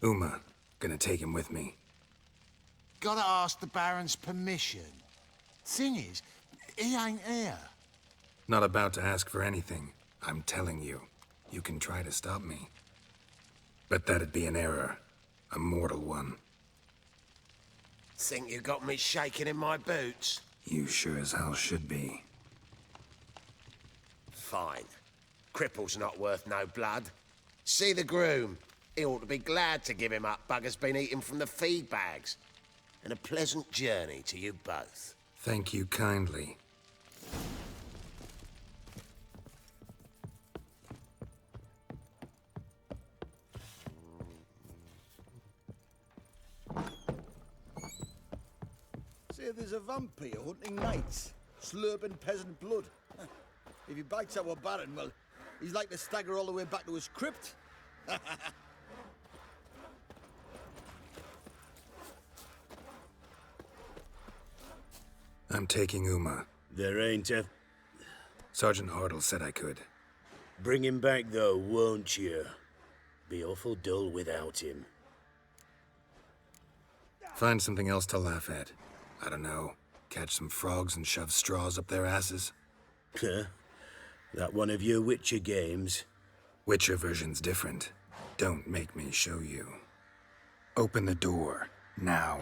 Uma, gonna take him with me. Gotta ask the Baron's permission. Thing is, he ain't here. Not about to ask for anything. I'm telling you. You can try to stop me. But that'd be an error. A mortal one. Think you got me shaking in my boots? You sure as hell should be. Fine. Cripple's not worth no blood. See the groom. He ought to be glad to give him up. Bugger's been eating from the feed bags. And a pleasant journey to you both. Thank you kindly. Say there's a vampire hunting knights, slurping peasant blood. If he bites our Baron, well, he's like to stagger all the way back to his crypt. I'm taking Uma. There ain't a... Sergeant Hartle said I could. Bring him back, though, won't you? Be awful dull without him. Find something else to laugh at. I don't know. Catch some frogs and shove straws up their asses. Huh? That one of your Witcher games? Witcher version's different. Don't make me show you. Open the door. Now.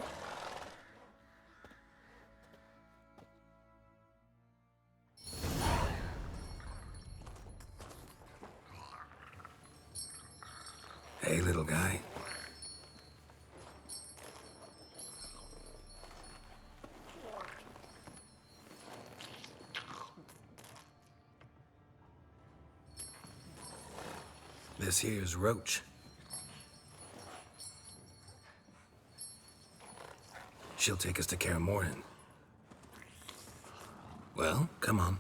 Hey, little guy. This here's Roach. She'll take us to Kaer Morhen. Well, come on.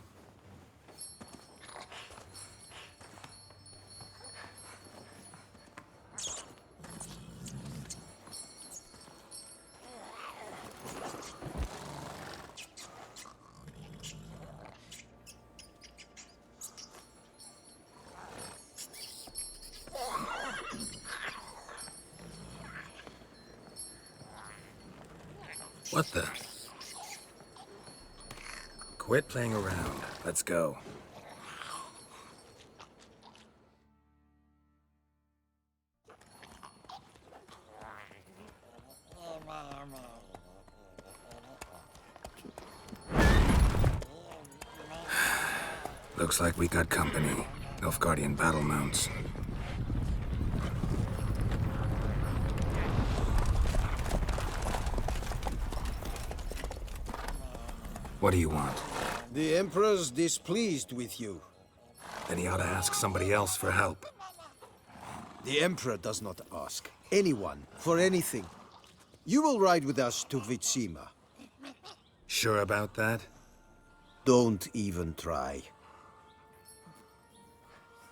What the? Quit playing around. Let's go. Looks like we got company. Nilfgaardian battle mounts. What do you want? The Emperor's displeased with you. Then he ought to ask somebody else for help. The Emperor does not ask anyone for anything. You will ride with us to Vitsima. Sure about that? Don't even try.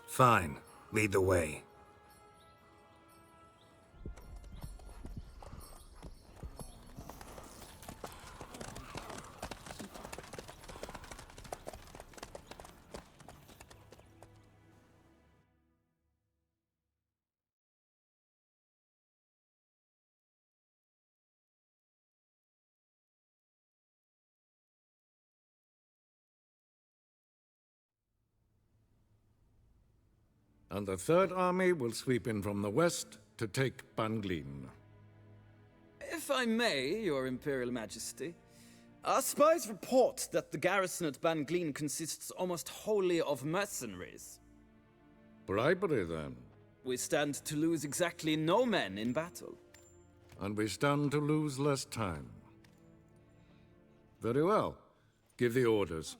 Fine. Lead the way. And the Third Army will sweep in from the west to take Banglin. If I may, Your Imperial Majesty, our spies report that the garrison at Banglin consists almost wholly of mercenaries. Bribery, then. We stand to lose exactly no men in battle. And we stand to lose less time. Very well. Give the orders.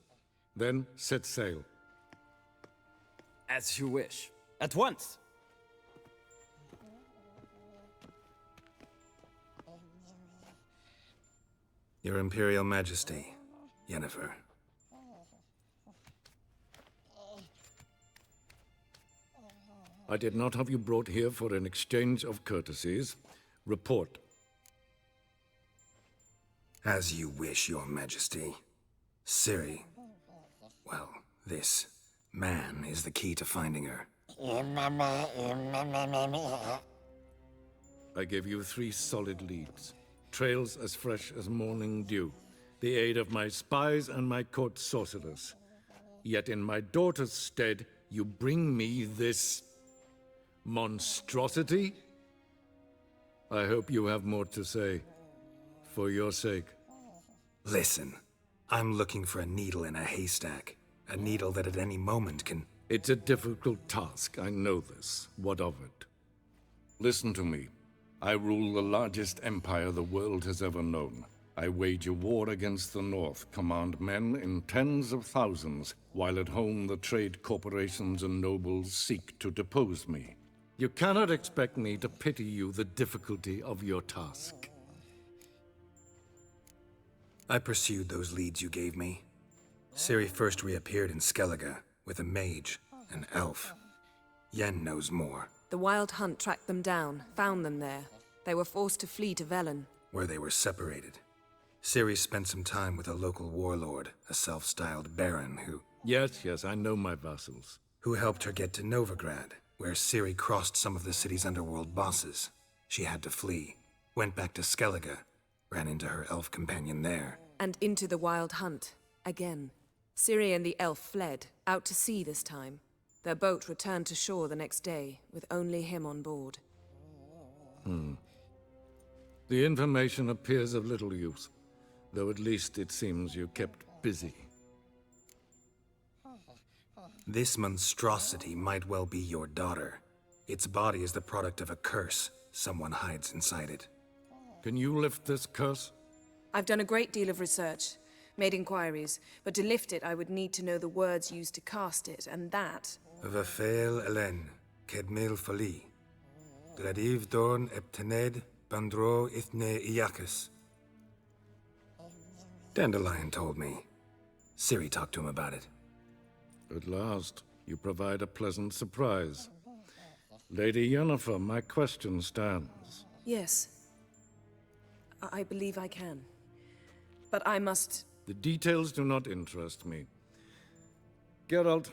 Then set sail. As you wish. At once! Your Imperial Majesty, Yennefer. I did not have you brought here for an exchange of courtesies. Report. As you wish, Your Majesty. Ciri. Well, this man is the key to finding her. I gave you 3 solid leads. Trails as fresh as morning dew. The aid of my spies and my court sorcerers. Yet in my daughter's stead, you bring me this monstrosity? I hope you have more to say. For your sake. Listen, I'm looking for a needle in a haystack. A needle that at any moment can... It's a difficult task, I know this. What of it? Listen to me. I rule the largest empire the world has ever known. I wage a war against the North, command men in tens of thousands, while at home the trade corporations and nobles seek to depose me. You cannot expect me to pity you the difficulty of your task. I pursued those leads you gave me. Ciri first reappeared in Skellige with a mage, an elf. Yen knows more. The Wild Hunt tracked them down, found them there. They were forced to flee to Velen. Where they were separated. Ciri spent some time with a local warlord, a self-styled baron who... Yes, I know my vassals. Who helped her get to Novigrad, where Ciri crossed some of the city's underworld bosses. She had to flee, went back to Skellige, ran into her elf companion there. And into the Wild Hunt, again. Ciri and the elf fled, out to sea this time. Their boat returned to shore the next day, with only him on board. The information appears of little use, though at least it seems you kept busy. This monstrosity might well be your daughter. Its body is the product of a curse someone hides inside it. Can you lift this curse? I've done a great deal of research, made inquiries, but to lift it I would need to know the words used to cast it, and that... Vafel Elen, Kedmil Fali. Gladiv Dorn Eptened, Bandro Ithne Iacus. Dandelion told me. Ciri talked to him about it. At last, you provide a pleasant surprise. Lady Yennefer, my question stands. Yes. I believe I can. But I must... The details do not interest me. Geralt,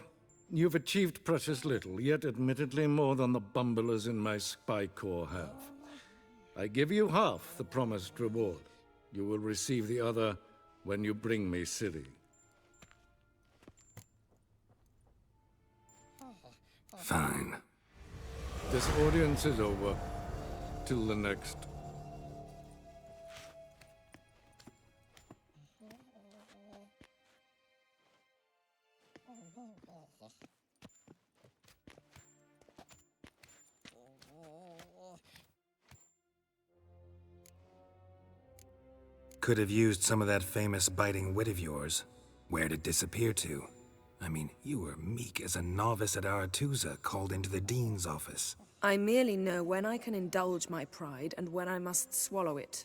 you've achieved precious little, yet admittedly more than the bumblers in my spy corps have. I give you half the promised reward. You will receive the other when you bring me Ciri. Fine. This audience is over. Till the next. Could have used some of that famous biting wit of yours. Where'd it disappear to? I mean, you were meek as a novice at Aretuza called into the dean's office. I merely know when I can indulge my pride and when I must swallow it.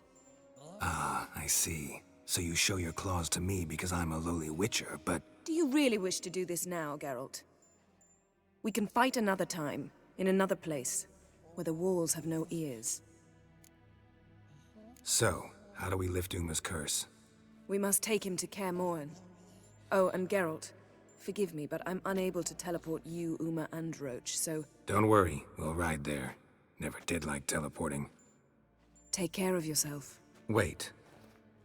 Ah, I see. So you show your claws to me because I'm a lowly witcher, but... Do you really wish to do this now, Geralt? We can fight another time, in another place, where the walls have no ears. So, how do we lift Uma's curse? We must take him to Kaer Morhen. Oh, and Geralt, forgive me, but I'm unable to teleport you, Uma, and Roach, so... Don't worry, we'll ride there. Never did like teleporting. Take care of yourself. Wait.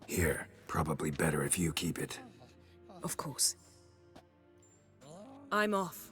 Here, probably better if you keep it. Of course. I'm off.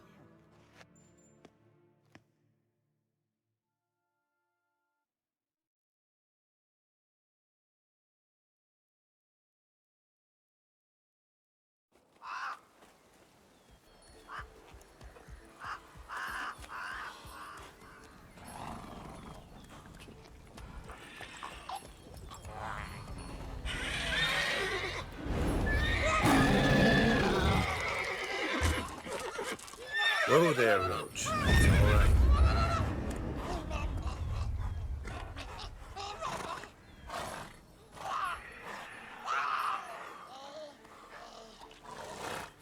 Whoa there, Roach. It's all right.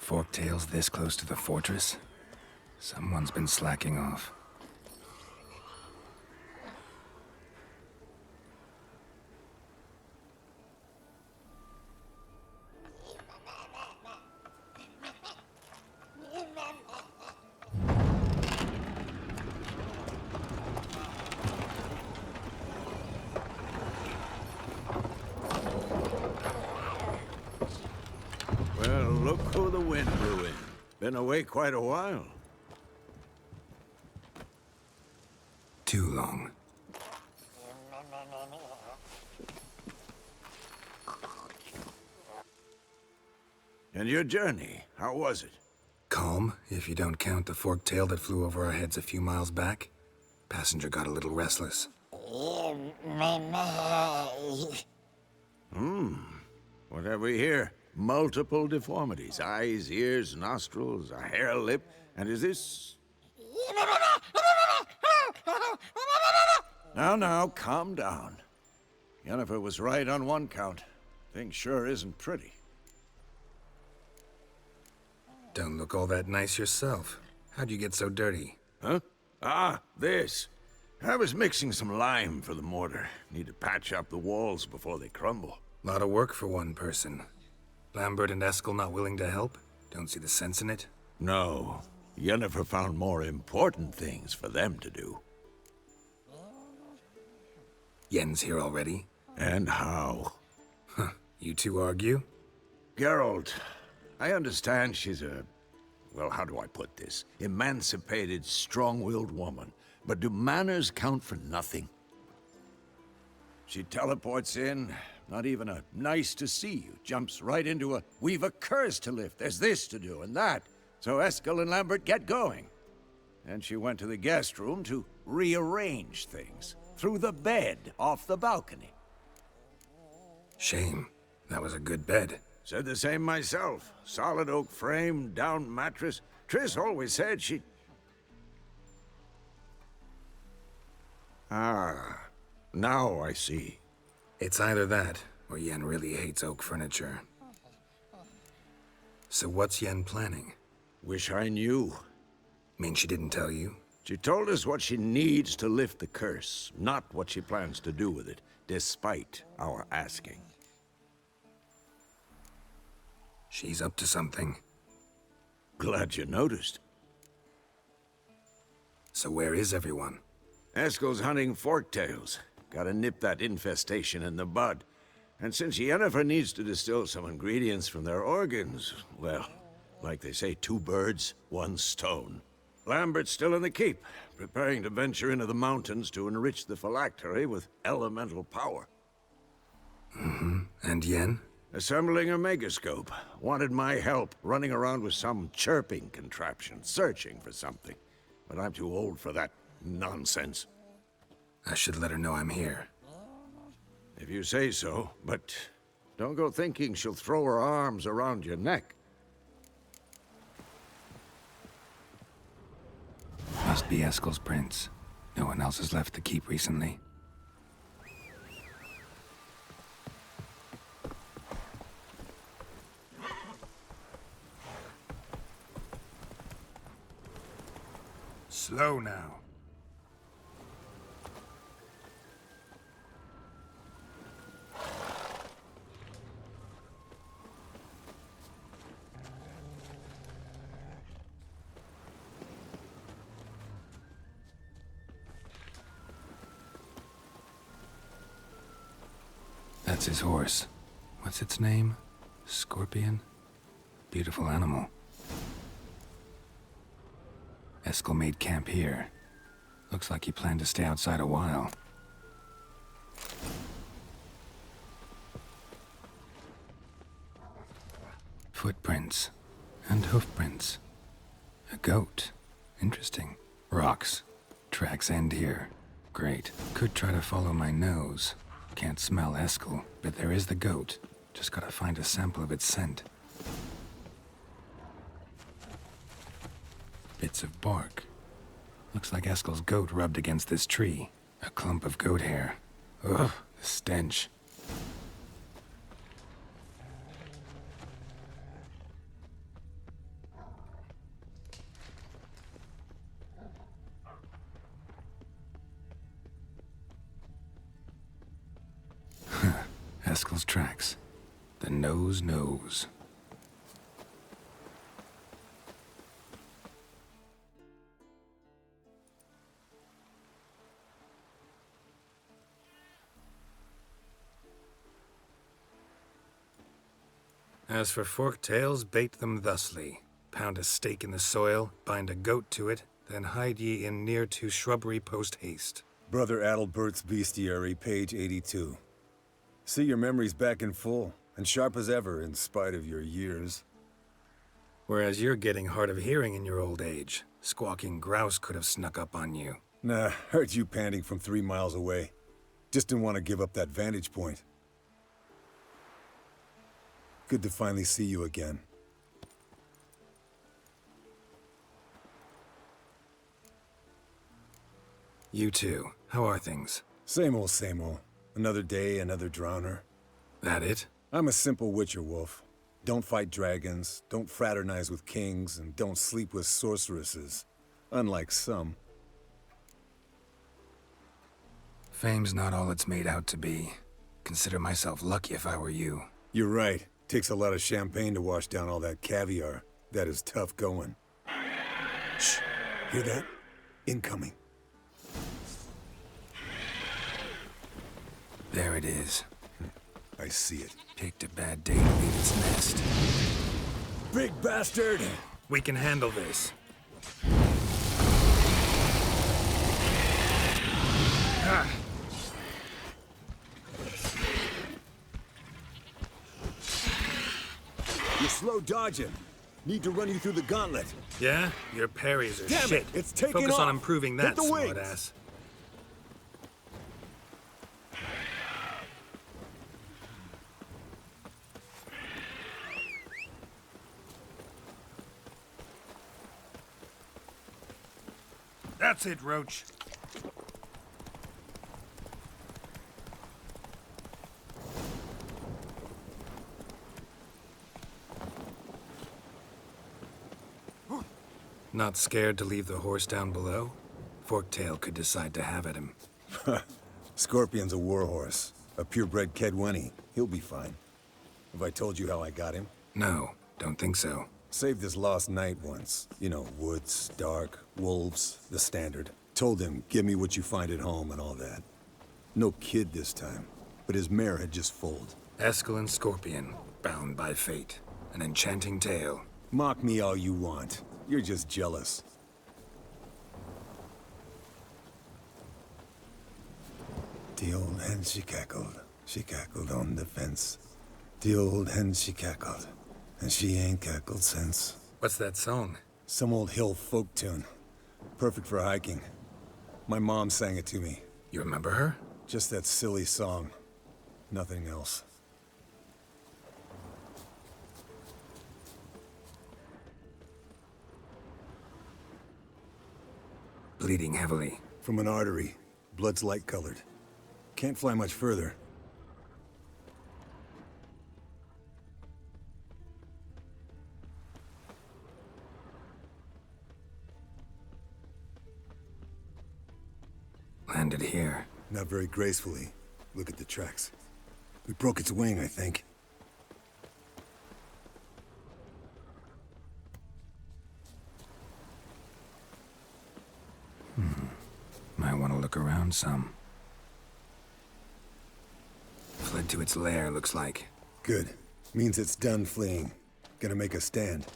Forktails this close to the fortress? Someone's been slacking off. Oh, the wind blew in. Been away quite a while. Too long. And your journey, how was it? Calm, if you don't count the forked tail that flew over our heads a few miles back. Passenger got a little restless. What have we here? Multiple deformities. Eyes, ears, nostrils, a hair lip. And is this... Now, calm down. Yennefer was right on one count. Thing sure isn't pretty. Don't look all that nice yourself. How'd you get so dirty? Huh? Ah, this. I was mixing some lime for the mortar. Need to patch up the walls before they crumble. Lot of work for one person. Lambert and Eskel not willing to help? Don't see the sense in it? No. Yennefer found more important things for them to do. Yen's here already? And how? Huh. You two argue? Geralt, I understand she's a... well, how do I put this? Emancipated, strong-willed woman. But do manners count for nothing? She teleports in, not even a nice to see you, jumps right into a we've a curse to lift, there's this to do and that. So Eskel and Lambert get going. And she went to the guest room to rearrange things. Through the bed, off the balcony. Shame. That was a good bed. Said the same myself. Solid oak frame, down mattress. Triss always said she... Ah, now I see. It's either that, or Yen really hates oak furniture. So what's Yen planning? Wish I knew. Mean she didn't tell you? She told us what she needs to lift the curse, not what she plans to do with it, despite our asking. She's up to something. Glad you noticed. So where is everyone? Eskel's hunting forktails. Gotta nip that infestation in the bud. And since Yennefer needs to distill some ingredients from their organs, well, like they say, 2 birds, 1 stone. Lambert's still in the keep, preparing to venture into the mountains to enrich the phylactery with elemental power. And Yen? Assembling a megascope. Wanted my help running around with some chirping contraption, searching for something. But I'm too old for that nonsense. I should let her know I'm here. If you say so, but don't go thinking she'll throw her arms around your neck. Must be Eskel's prince. No one else has left the keep recently. Slow now. That's his horse. What's its name? Scorpion? Beautiful animal. Eskel made camp here. Looks like he planned to stay outside a while. Footprints. And hoofprints. A goat. Interesting. Rocks. Tracks end here. Great. Could try to follow my nose. Can't smell Eskel, but there is the goat. Just gotta find a sample of its scent. Bits of bark. Looks like Eskel's goat rubbed against this tree. A clump of goat hair. Ugh, the stench. Eskel's tracks. The nose knows. As for forked tails, bait them thusly. Pound a stake in the soil, bind a goat to it, then hide ye in near to shrubbery post haste. Brother Adalbert's Bestiary, page 82. See your memories back in full, and sharp as ever in spite of your years. Whereas you're getting hard of hearing in your old age. Squawking grouse could have snuck up on you. Nah, heard you panting from 3 miles away. Just didn't want to give up that vantage point. Good to finally see you again. You too. How are things? Same old, same old. Another day, another drowner. That it? I'm a simple witcher wolf. Don't fight dragons, don't fraternize with kings, and don't sleep with sorceresses. Unlike some. Fame's not all it's made out to be. Consider myself lucky if I were you. You're right. Takes a lot of champagne to wash down all that caviar. That is tough going. Shh. Hear that? Incoming. There it is. I see it. Picked a bad day to leave its nest. Big bastard! We can handle this. Ah. You're slow dodging. Need to run you through the gauntlet. Yeah? Your parries are Damn shit. it, it's taking Focus on off. improving Hit that, the wings. smartass. That's it, Roach. Not scared to leave the horse down below? Forktail could decide to have at him. Scorpion's a warhorse. A purebred Kedwenny. He'll be fine. Have I told you how I got him? No, don't think so. Saved his lost knight once. You know, woods, dark, wolves, the standard. Told him, give me what you find at home and all that. No kid this time, but his mare had just foaled. Escalon Scorpion, bound by fate. An enchanting tale. Mock me all you want. You're just jealous. The old hen, she cackled on the fence. The old hen, she cackled, and she ain't cackled since. What's that song? Some old hill folk tune. Perfect for hiking. My mom sang it to me. You remember her? Just that silly song. Nothing else. Bleeding heavily. From an artery. Blood's light-colored. Can't fly much further. Landed here. Not very gracefully. Look at the tracks. We broke its wing, I think. Might want to look around some. Fled to its lair, looks like. Good. Means it's done fleeing. Gonna make a stand.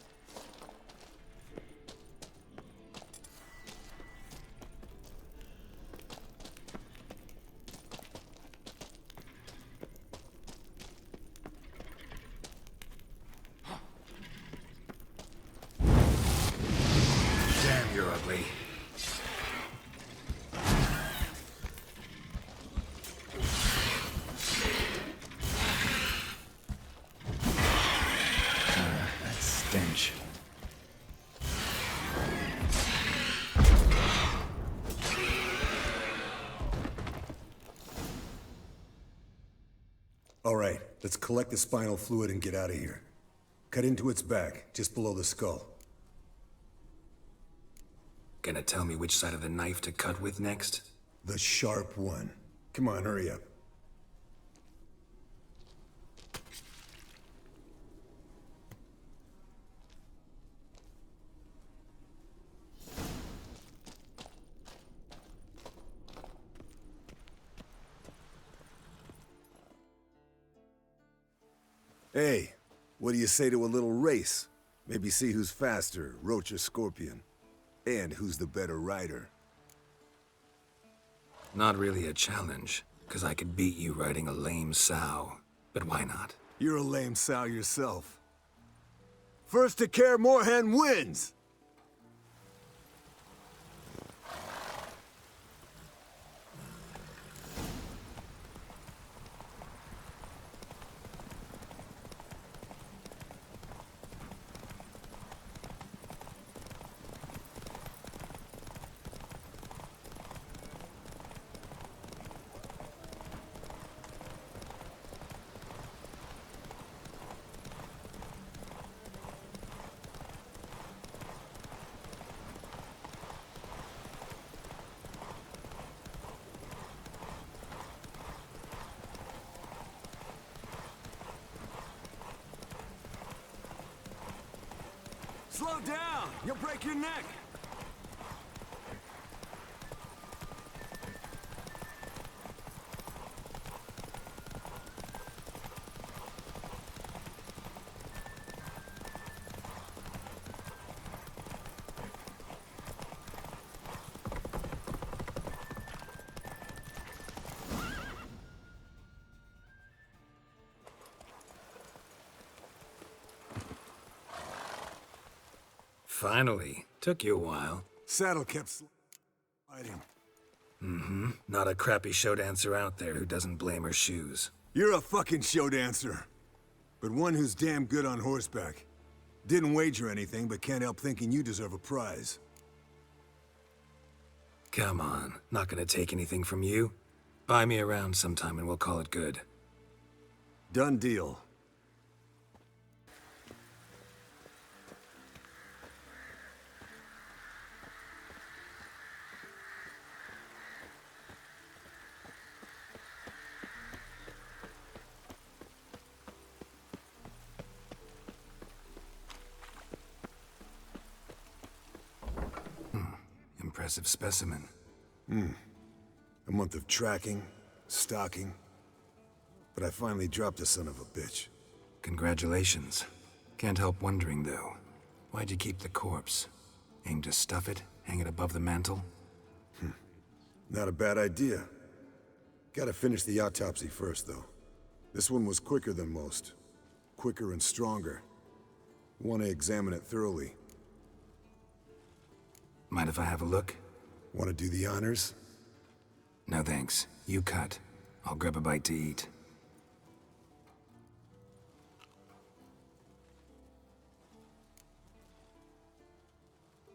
Damn, you're ugly. That stench. All right, let's collect the spinal fluid and get out of here. Cut into its back, just below the skull. Gonna tell me which side of the knife to cut with next? The sharp one. Come on, hurry up. Hey, What do you say to a little race? Maybe see who's faster, Roach or Scorpion. And who's the better rider. Not really a challenge, because I could beat you riding a lame sow. But why not? You're a lame sow yourself. First to Kaer Morhen wins! Slow down! You'll break your neck! Finally. Took you a while. Saddle kept sliding. Not a crappy show dancer out there who doesn't blame her shoes. You're a fucking show dancer. But one who's damn good on horseback. Didn't wager anything, but can't help thinking you deserve a prize. Come on, not gonna take anything from you. Buy me around sometime and we'll call it good. Done deal. Impressive specimen. A month of tracking, stalking. But I finally dropped the son of a bitch. Congratulations. Can't help wondering, though. Why'd you keep the corpse? Aim to stuff it? Hang it above the mantle? Not a bad idea. Gotta finish the autopsy first, though. This one was quicker than most. Quicker and stronger. Want to examine it thoroughly. Mind if I have a look? Want to do the honors? No thanks. You cut. I'll grab a bite to eat.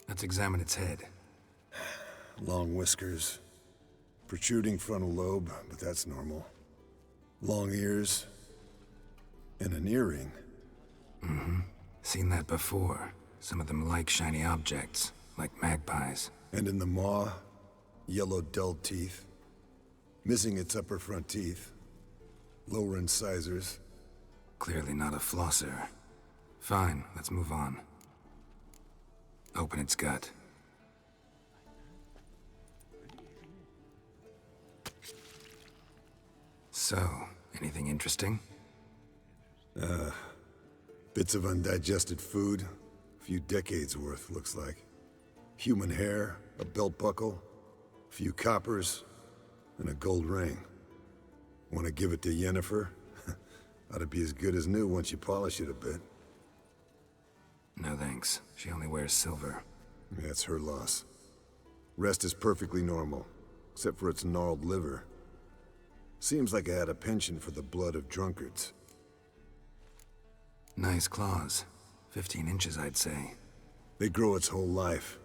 Let's examine its head. Long whiskers. Protruding frontal lobe, but that's normal. Long ears. And an earring. Seen that before. Some of them like shiny objects, like magpies. And in the maw, yellow dull teeth. Missing its upper front teeth. Lower incisors. Clearly not a flosser. Fine, let's move on. Open its gut. So, anything interesting? Bits of undigested food. A few decades worth, looks like. Human hair, a belt buckle, a few coppers, and a gold ring. Want to give it to Yennefer? Ought to be as good as new once you polish it a bit. No thanks. She only wears silver. That's her loss. Rest is perfectly normal, except for its gnarled liver. Seems like I had a penchant for the blood of drunkards. Nice claws. 15 inches, I'd say. They grow its whole life.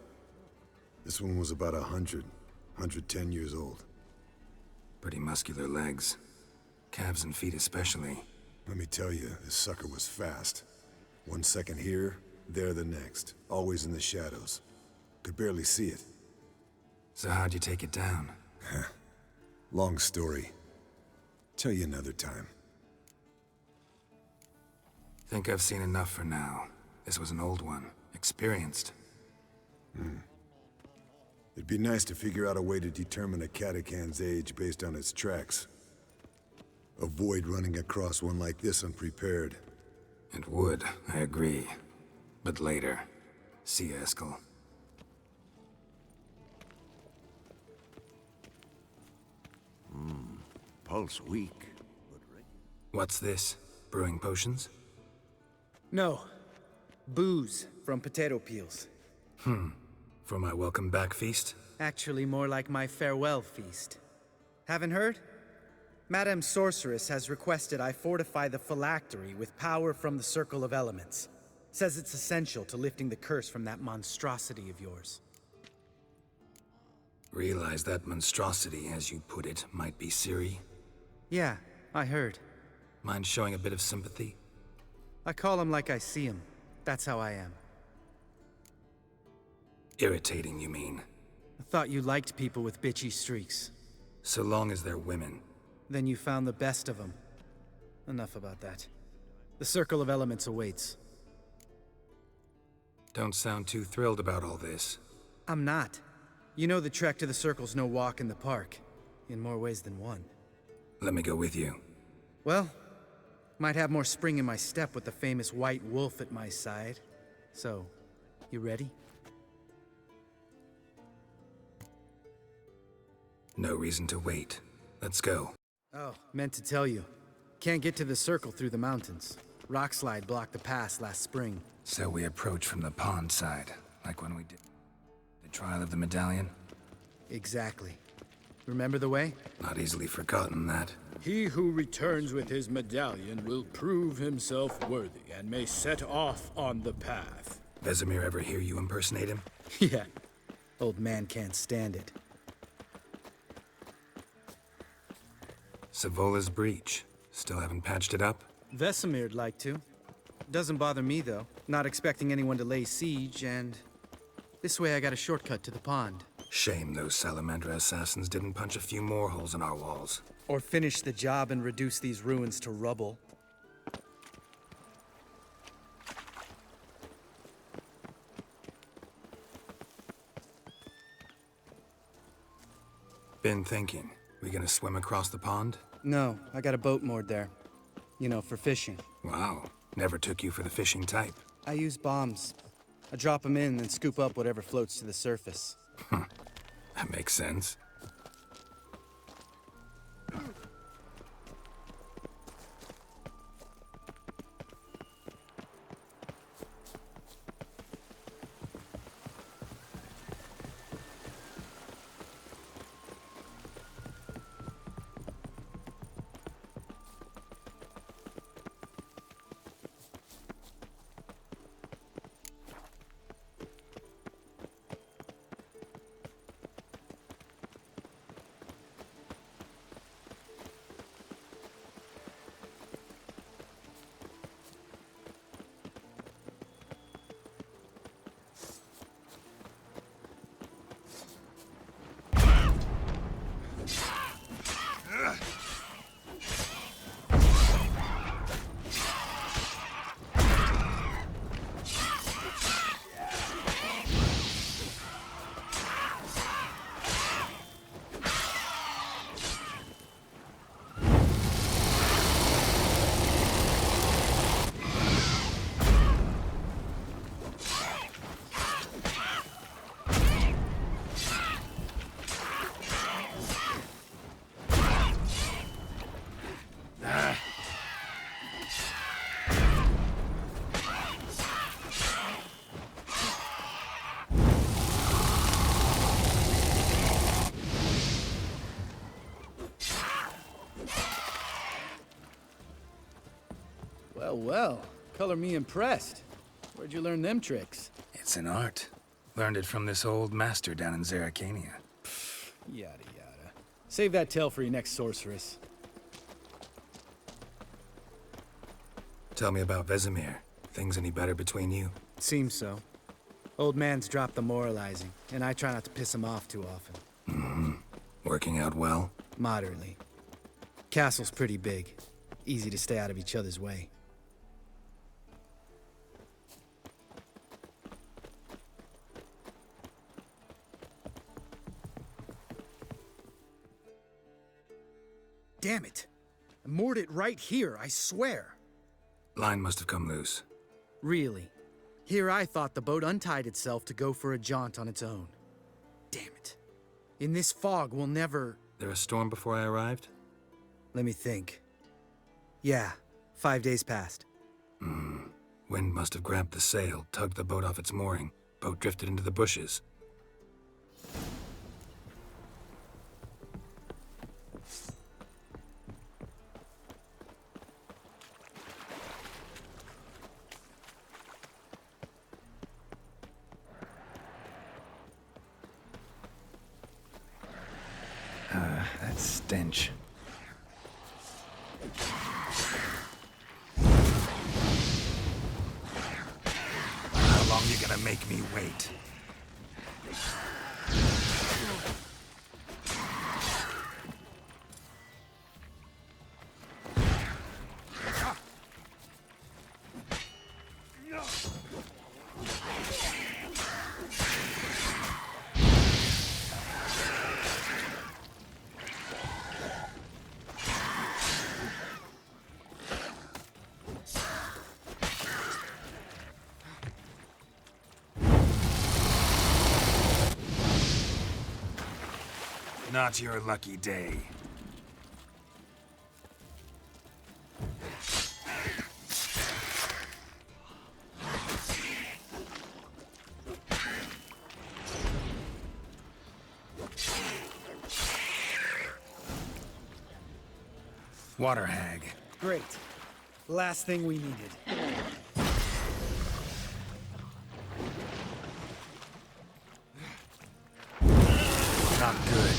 This one was about 110 years old. Pretty muscular legs. Calves and feet especially. Let me tell you, this sucker was fast. 1 second here, there the next. Always in the shadows. Could barely see it. So how'd you take it down? Long story. Tell you another time. Think I've seen enough for now. This was an old one. Experienced. It'd be nice to figure out a way to determine a catacan's age based on its tracks. Avoid running across one like this unprepared. It would, I agree. But later. See you, Eskel. Pulse weak. What's this? Brewing potions? No. Booze from potato peels. For my welcome back feast? Actually, more like my farewell feast. Haven't heard? Madame Sorceress has requested I fortify the phylactery with power from the Circle of Elements. Says it's essential to lifting the curse from that monstrosity of yours. Realize that monstrosity, as you put it, might be Ciri? Yeah, I heard. Mind showing a bit of sympathy? I call him like I see him. That's how I am. Irritating, you mean? I thought you liked people with bitchy streaks. So long as they're women. Then you found the best of them. Enough about that. The Circle of Elements awaits. Don't sound too thrilled about all this. I'm not. You know the trek to the Circle's no walk in the park. In more ways than one. Let me go with you. Well, might have more spring in my step with the famous White Wolf at my side. So, you ready? No reason to wait. Let's go. Oh, meant to tell you. Can't get to the Circle through the mountains. Rockslide blocked the pass last spring. So we approach from the pond side, like when we did the trial of the medallion? Exactly. Remember the way? Not easily forgotten, that. He who returns with his medallion will prove himself worthy and may set off on the path. Vesemir ever hear you impersonate him? Yeah. Old man can't stand it. Savola's breach. Still haven't patched it up? Vesemir'd like to. Doesn't bother me, though. Not expecting anyone to lay siege, and... this way I got a shortcut to the pond. Shame those Salamandra assassins didn't punch a few more holes in our walls. Or finish the job and reduce these ruins to rubble. Been thinking. We gonna swim across the pond? No, I got a boat moored there. You know, for fishing. Wow. Never took you for the fishing type. I use bombs. I drop them in and scoop up whatever floats to the surface. That makes sense. Well, well. Color me impressed. Where'd you learn them tricks? It's an art. Learned it from this old master down in Zerrikania. Yada yada. Save that tale for your next sorceress. Tell me about Vesemir. Things any better between you? Seems so. Old man's dropped the moralizing, and I try not to piss him off too often. Working out well? Moderately. Castle's pretty big. Easy to stay out of each other's way. Damn it! I moored it right here, I swear. Line must have come loose. Really? Here I thought the boat untied itself to go for a jaunt on its own. Damn it. In this fog, we'll never... There a storm before I arrived? Let me think. Yeah, 5 days passed. Wind must have grabbed the sail, tugged the boat off its mooring. Boat drifted into the bushes. That stench. How long you gonna make me wait? Not your lucky day. Water hag. Great. Last thing we needed. Not good.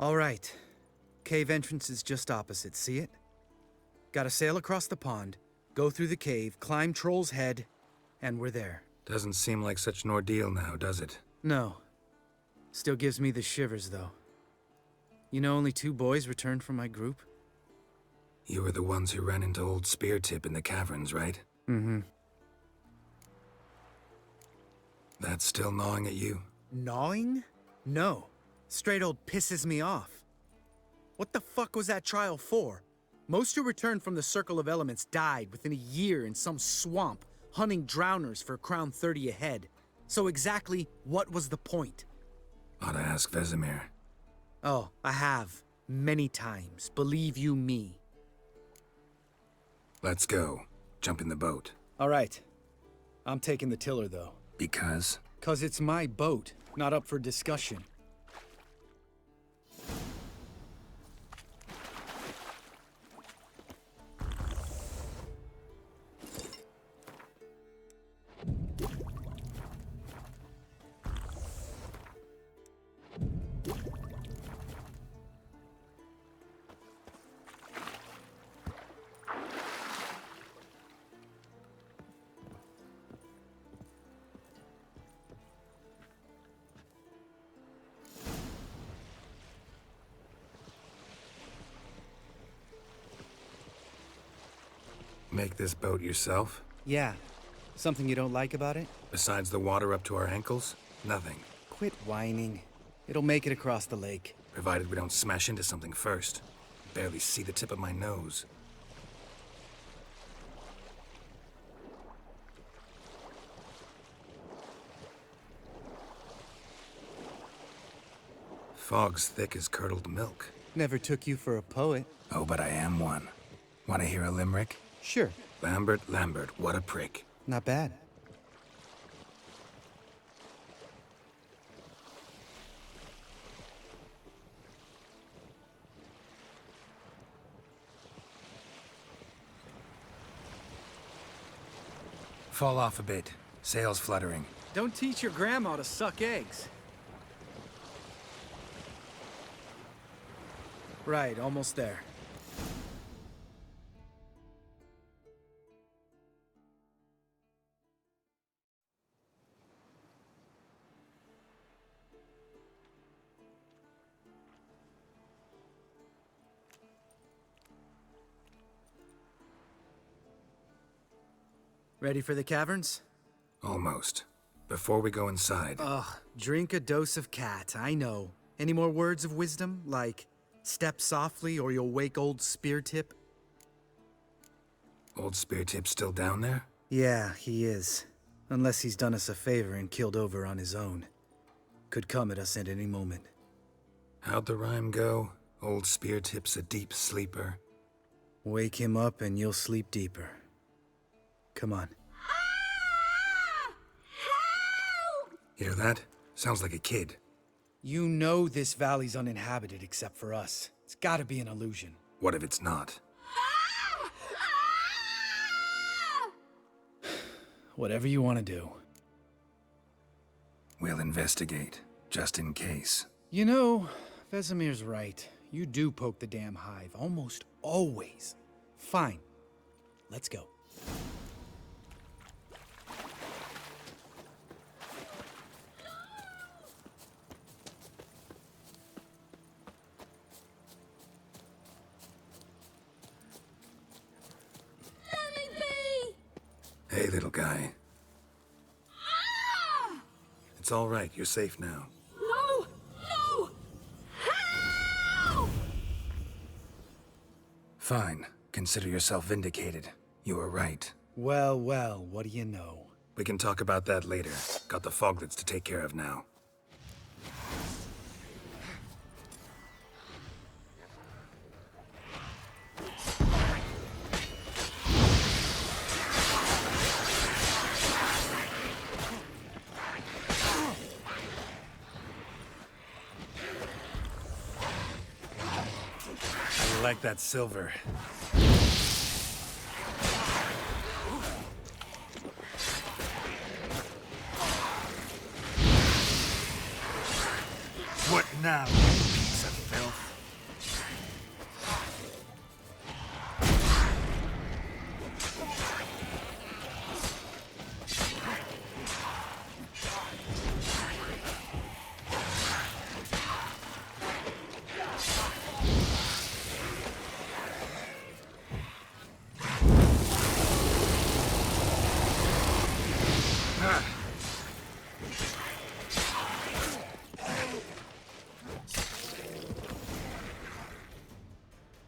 All right. Cave entrance is just opposite, see it? Gotta sail across the pond, go through the cave, climb Troll's Head, and we're there. Doesn't seem like such an ordeal now, does it? No. Still gives me the shivers, though. You know only 2 boys returned from my group? You were the ones who ran into old Speartip in the caverns, right? Mm-hmm. That's still gnawing at you? Gnawing? No. Straight old pisses me off. What the fuck was that trial for? Most who returned from the Circle of Elements died within a year in some swamp, hunting drowners for Crown 30 a head. So exactly what was the point? Ought to ask Vesemir. Oh, I have. Many times, believe you me. Let's go. Jump in the boat. All right. I'm taking the tiller, though. Because? 'Cause it's my boat, not up for discussion. Make this boat yourself? Yeah. Something you don't like about it? Besides the water up to our ankles? Nothing. Quit whining. It'll make it across the lake. Provided we don't smash into something first. Barely see the tip of my nose. Fog's thick as curdled milk. Never took you for a poet. Oh, but I am one. Want to hear a limerick? Sure. Lambert, Lambert, what a prick. Not bad. Fall off a bit. Sails fluttering. Don't teach your grandma to suck eggs. Right, almost there. Ready for the caverns? Almost. Before we go inside, Ugh, drink a dose of cat, I know. Any more words of wisdom, like step softly or you'll wake old Speartip? Old Speartip's still down there? Yeah, he is. Unless he's done us a favor and killed over on his own. Could come at us at any moment. How'd the rhyme go? Old Speartip's a deep sleeper. Wake him up and you'll sleep deeper. Come on. Hear that? Sounds like a kid. You know this valley's uninhabited except for us. It's gotta be an illusion. What if it's not? Whatever you want to do. We'll investigate, just in case. You know, Vesemir's right. You do poke the damn hive, almost always. Fine. Let's go. Hey, little guy. It's all right. You're safe now. No! No! Help! Fine. Consider yourself vindicated. You were right. Well, well, what do you know? We can talk about that later. Got the foglets to take care of now. I like that silver. What now, you piece of filth?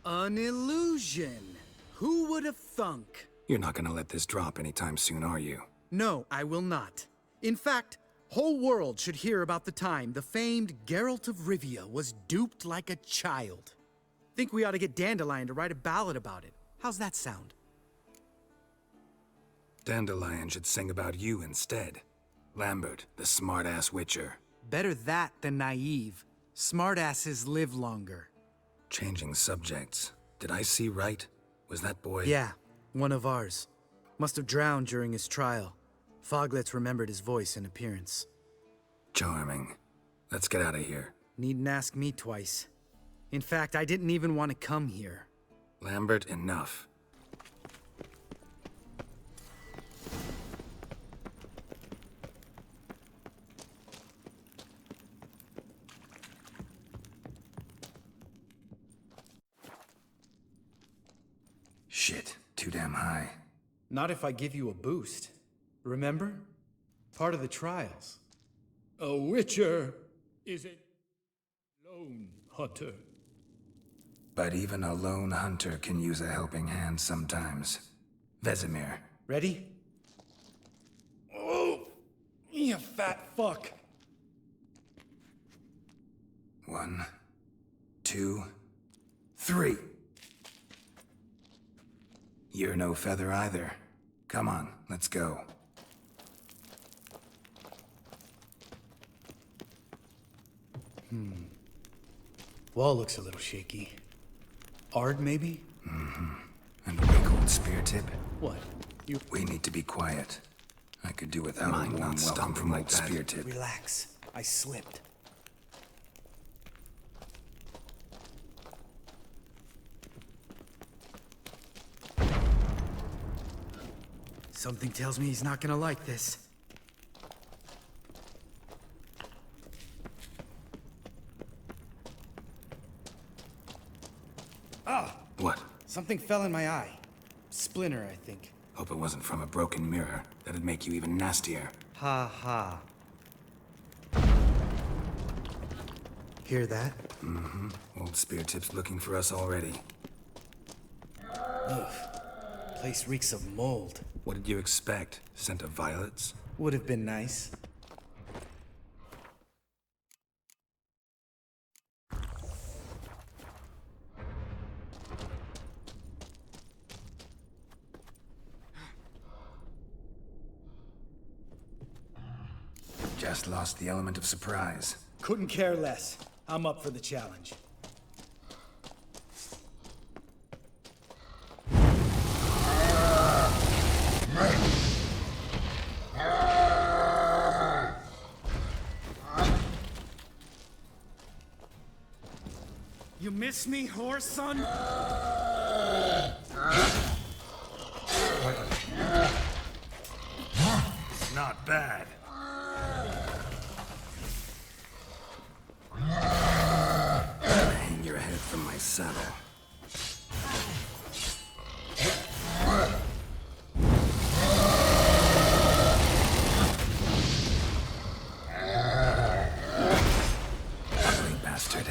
An illusion. Who would have thunk? You're not gonna let this drop anytime soon, are you? No, I will not. In fact, whole world should hear about the time the famed Geralt of Rivia was duped like a child. Think we ought to get Dandelion to write a ballad about it. How's that sound? Dandelion should sing about you instead. Lambert, the smart-ass witcher. Better that than naive. Smartasses live longer. Changing subjects. Did I see right? Was that boy... Yeah, one of ours. Must have drowned during his trial. Foglets remembered his voice and appearance. Charming. Let's get out of here. Needn't ask me twice. In fact, I didn't even want to come here. Lambert, enough. Shit, too damn high. Not if I give you a boost. Remember? Part of the trials. A witcher is a lone hunter. But even a lone hunter can use a helping hand sometimes. Vesemir. Ready? Oh, you fat fuck. 1, 2, 3. You're no feather either. Come on, let's go. Wall looks a little shaky. Ard, maybe? And wake old spear tip. What? You... We need to be quiet. I could do without Mind a warm not welcome stomping from like old that. spear tip. Relax. I slipped. Something tells me he's not gonna like this. Ah! What? Something fell in my eye. Splinter, I think. Hope it wasn't from a broken mirror. That'd make you even nastier. Ha ha. Hear that? Mm-hmm. Old Spear Tip's looking for us already. Ugh. Place reeks of mold. What did you expect? Scent of violets? Would have been nice. Just lost the element of surprise. Couldn't care less. I'm up for the challenge. You miss me, horse son? Not bad. Hang your head from my saddle. Ugly bastard.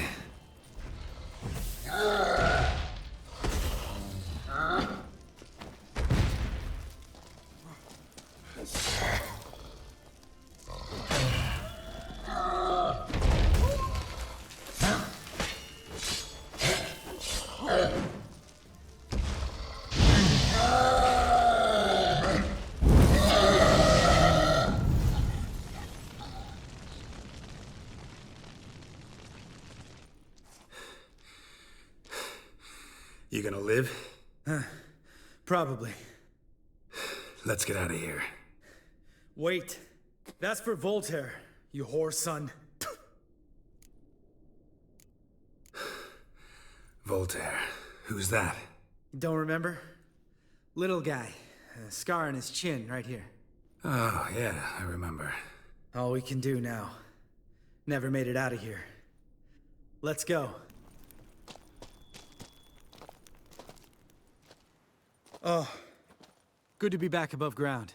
You gonna live? Probably. Let's get out of here. Wait. That's for Voltaire, you whore son. Voltaire. Who's that? Don't remember? Little guy. A scar on his chin, right here. Oh, yeah, I remember. All we can do now. Never made it out of here. Let's go. Oh. Good to be back above ground.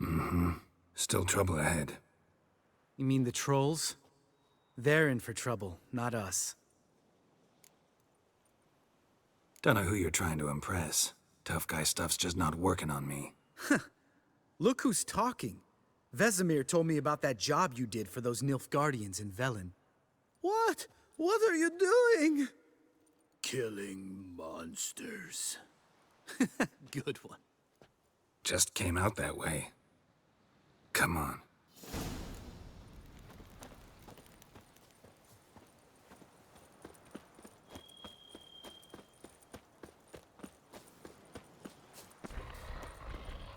Mm-hmm. Still trouble ahead. You mean the trolls? They're in for trouble, not us. Don't know who you're trying to impress. Tough guy stuff's just not working on me. Look who's talking. Vesemir told me about that job you did for those Nilfgaardians in Velen. What? What are you doing? Killing monsters. Good one. Just came out that way. Come on.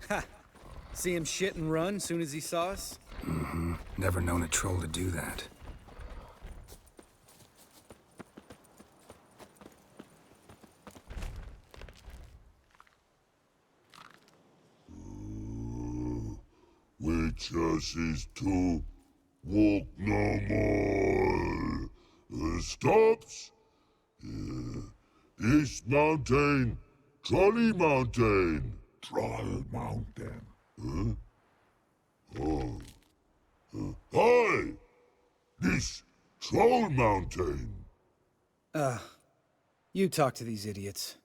Ha! See him shit and run soon as he saw us? Mm-hmm. Never known a troll to do that. Witches is to walk no more. Stops? This mountain, Trolley Mountain. Troll Mountain. Huh? Oh. Hi! This Troll Mountain. You talk to these idiots.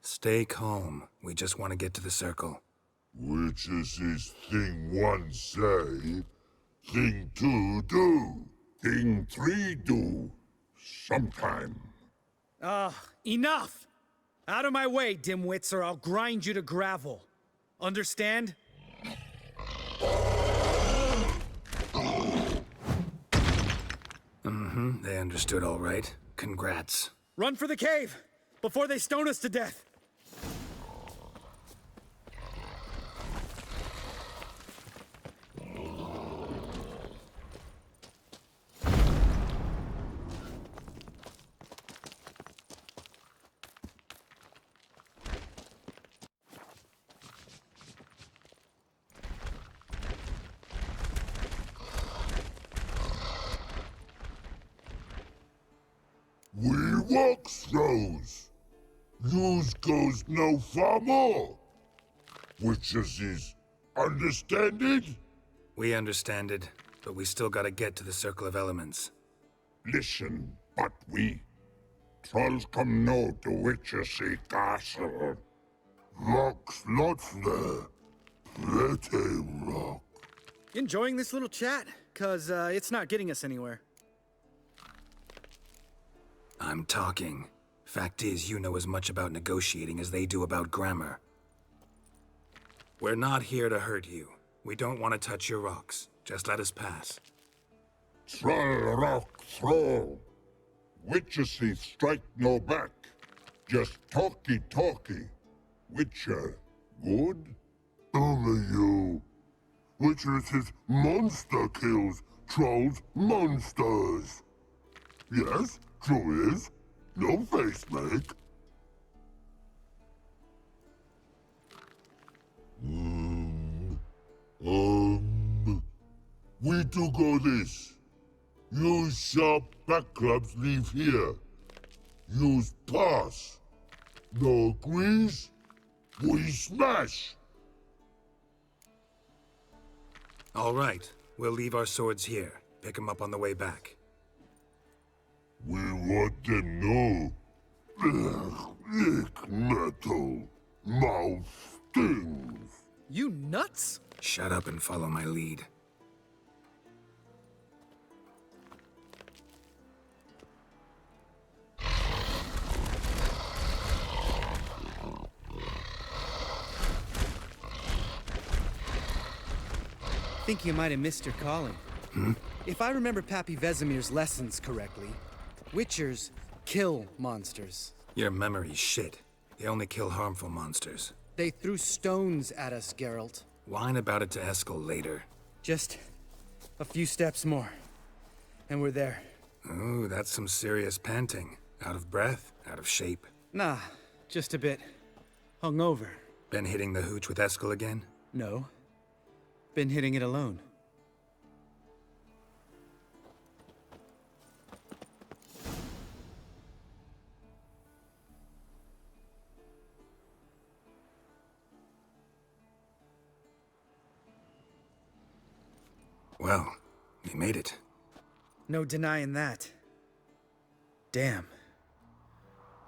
Stay calm. We just want to get to the circle. Witches is thing one say, thing two do, thing three do, sometime. Enough! Out of my way, dimwits, or I'll grind you to gravel. Understand? Mm-hmm. They understood all right. Congrats. Run for the cave! Before they stone us to death! We walk throws. Use goes no far more. Witches is understanded? We understand it, but we still gotta get to the Circle of Elements. Listen, but we. Trolls come no to Witches castle. Rocks lots there. Pretty rock. Enjoying this little chat? Cause it's not getting us anywhere. I'm talking. Fact is, you know as much about negotiating as they do about grammar. We're not here to hurt you. We don't want to touch your rocks. Just let us pass. Troll rock throw. Witches strike no back. Just talky. Witcher, good? Only you. Witches is monster kills. Trolls monsters. Yes, true is. No face make. We do go this. Use sharp back clubs leave here. Use pass. No agrees? We smash. All right. We'll leave our swords here. Pick 'em up on the way back. We want them know. Lick metal. Mouth stings. You nuts? Shut up and follow my lead. I think you might have missed your calling. If I remember Pappy Vesemir's lessons correctly, Witchers kill monsters. Your memory's shit. They only kill harmful monsters. They threw stones at us, Geralt. Whine about it to Eskel later. Just a few steps more, and we're there. Ooh, that's some serious panting. Out of breath? Out of shape? Nah, just a bit hungover. Been hitting the hooch with Eskel again? No. Been hitting it alone. Well, we made it. No denying that. Damn.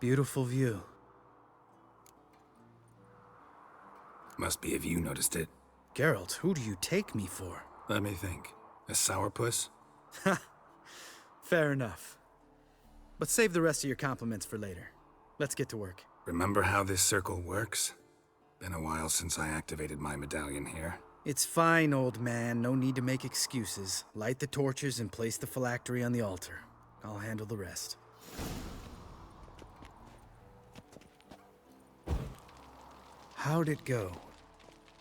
Beautiful view. Must be if you noticed it. Geralt, who do you take me for? Let me think. A sourpuss? Fair enough. But save the rest of your compliments for later. Let's get to work. Remember how this circle works? Been a while since I activated my medallion here. It's fine, old man. No need to make excuses. Light the torches and place the phylactery on the altar. I'll handle the rest. How'd it go?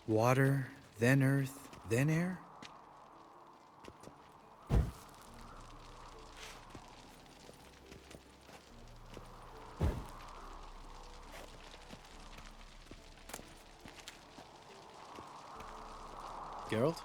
Water, then earth, then air? Geralt?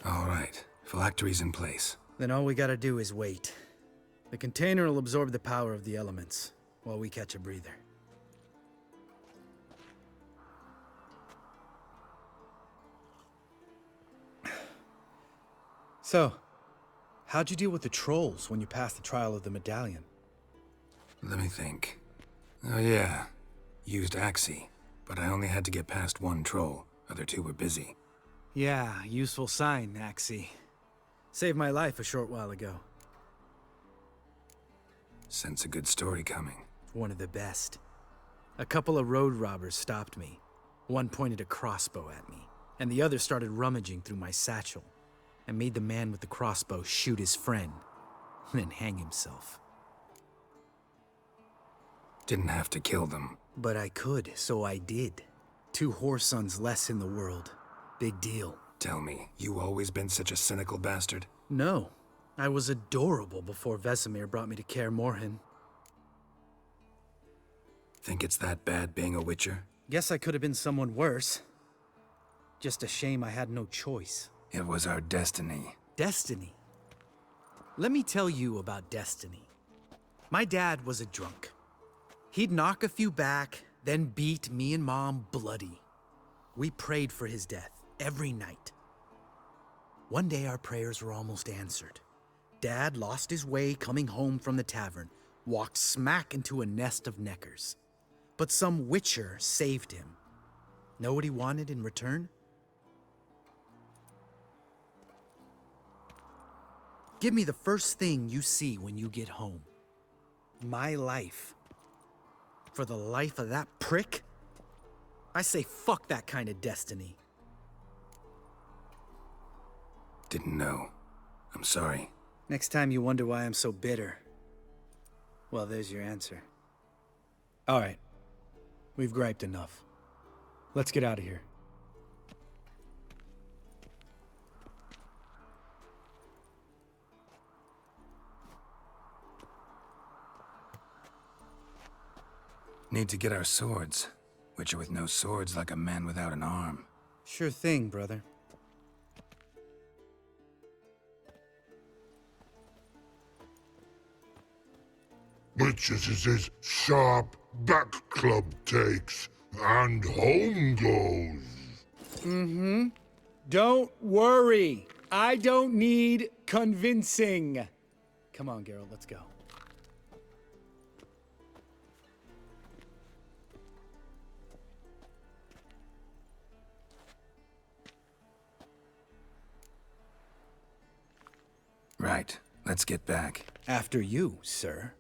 All right, phylactery's in place. Then all we gotta do is wait. The container will absorb the power of the elements, while we catch a breather. So, how'd you deal with the trolls when you passed the trial of the medallion? Let me think. Oh yeah, used Axie, but I only had to get past one troll. Other two were busy. Yeah, useful sign, Axie. Saved my life a short while ago. Sense a good story coming. One of the best. A couple of road robbers stopped me. One pointed a crossbow at me, and the other started rummaging through my satchel. I made the man with the crossbow shoot his friend, then hang himself. Didn't have to kill them. But I could, so I did. 2 whoresons less in the world. Big deal. Tell me, you always been such a cynical bastard? No. I was adorable before Vesemir brought me to Kaer Morhen. Think it's that bad being a Witcher? Guess I could have been someone worse. Just a shame I had no choice. It was our destiny. Destiny? Let me tell you about destiny. My dad was a drunk. He'd knock a few back, then beat me and Mom bloody. We prayed for his death every night. One day our prayers were almost answered. Dad lost his way coming home from the tavern, walked smack into a nest of neckers. But some Witcher saved him. Know what he wanted in return? Give me the first thing you see when you get home. My life. For the life of that prick? I say fuck that kind of destiny. Didn't know. I'm sorry. Next time you wonder why I'm so bitter, well, there's your answer. All right. We've griped enough. Let's get out of here. Need to get our swords. Witcher with no swords like a man without an arm. Sure thing, brother. Witches is his sharp back club takes, and home goes. Mm-hmm. Don't worry. I don't need convincing. Come on, Geralt, let's go. Right. Let's get back. After you, sir.